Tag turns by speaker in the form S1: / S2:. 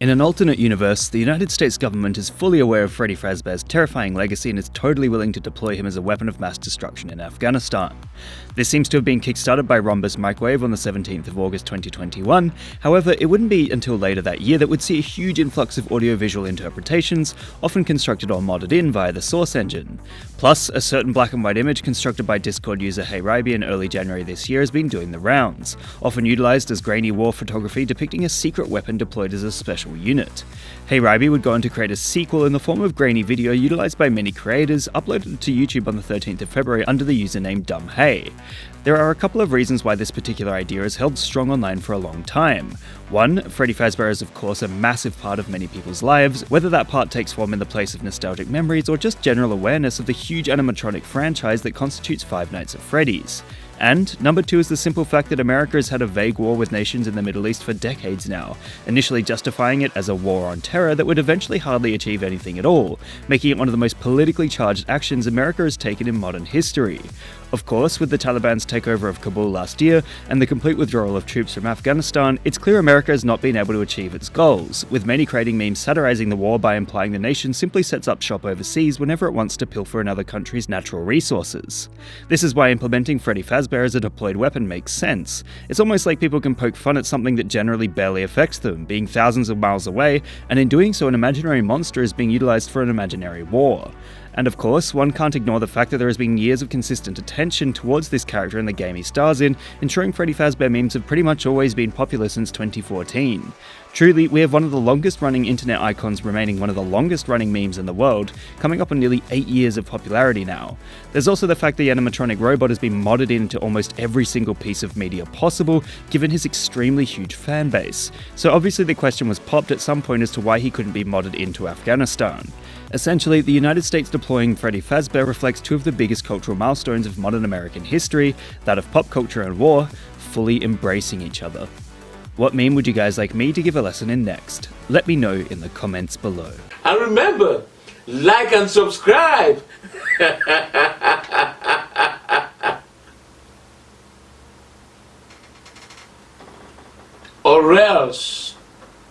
S1: In an alternate universe, the United States government is fully aware of Freddy Fazbear's terrifying legacy and is totally willing to deploy him as a weapon of mass destruction in Afghanistan. This seems to have been kickstarted by Rhombus Microwave on the 17th of August 2021, however, it wouldn't be until later that year that we'd see a huge influx of audiovisual interpretations, often constructed or modded in via the source engine. Plus, a certain black and white image constructed by Discord user HeyRiby in early January this year has been doing the rounds, often utilised as grainy war photography depicting a secret weapon deployed as a special unit. HeyRiby would go on to create a sequel in the form of grainy video utilised by many creators, uploaded to YouTube on the 13th of February under the username DumbHey. There are a couple of reasons why this particular idea has held strong online for a long time. One, Freddy Fazbear is of course a massive part of many people's lives, whether that part takes form in the place of nostalgic memories or just general awareness of the huge animatronic franchise that constitutes Five Nights at Freddy's. And number two is the simple fact that America has had a vague war with nations in the Middle East for decades now, initially justifying it as a war on terror that would eventually hardly achieve anything at all, making it one of the most politically charged actions America has taken in modern history. Of course, with the Taliban's takeover of Kabul last year and the complete withdrawal of troops from Afghanistan, it's clear America has not been able to achieve its goals, with many creating memes satirizing the war by implying the nation simply sets up shop overseas whenever it wants to pilfer another country's natural resources. This is why implementing Freddy Fazbear as a deployed weapon makes sense. It's almost like people can poke fun at something that generally barely affects them, being thousands of miles away, and in doing so an imaginary monster is being utilized for an imaginary war. And of course, one can't ignore the fact that there has been years of consistent attention towards this character and the game he stars in, ensuring Freddy Fazbear memes have pretty much always been popular since 2014. Truly, we have one of the longest running internet icons remaining one of the longest running memes in the world, coming up on nearly 8 years of popularity now. There's also the fact the animatronic robot has been modded into almost every single piece of media possible, given his extremely huge fan base. So obviously the question was popped at some point as to why he couldn't be modded into Afghanistan. Essentially, the United States deploying Freddy Fazbear reflects two of the biggest cultural milestones of modern American history, that of pop culture and war, fully embracing each other. What meme would you guys like me to give a lesson in next? Let me know in the comments below.
S2: And remember, like and subscribe! Or else.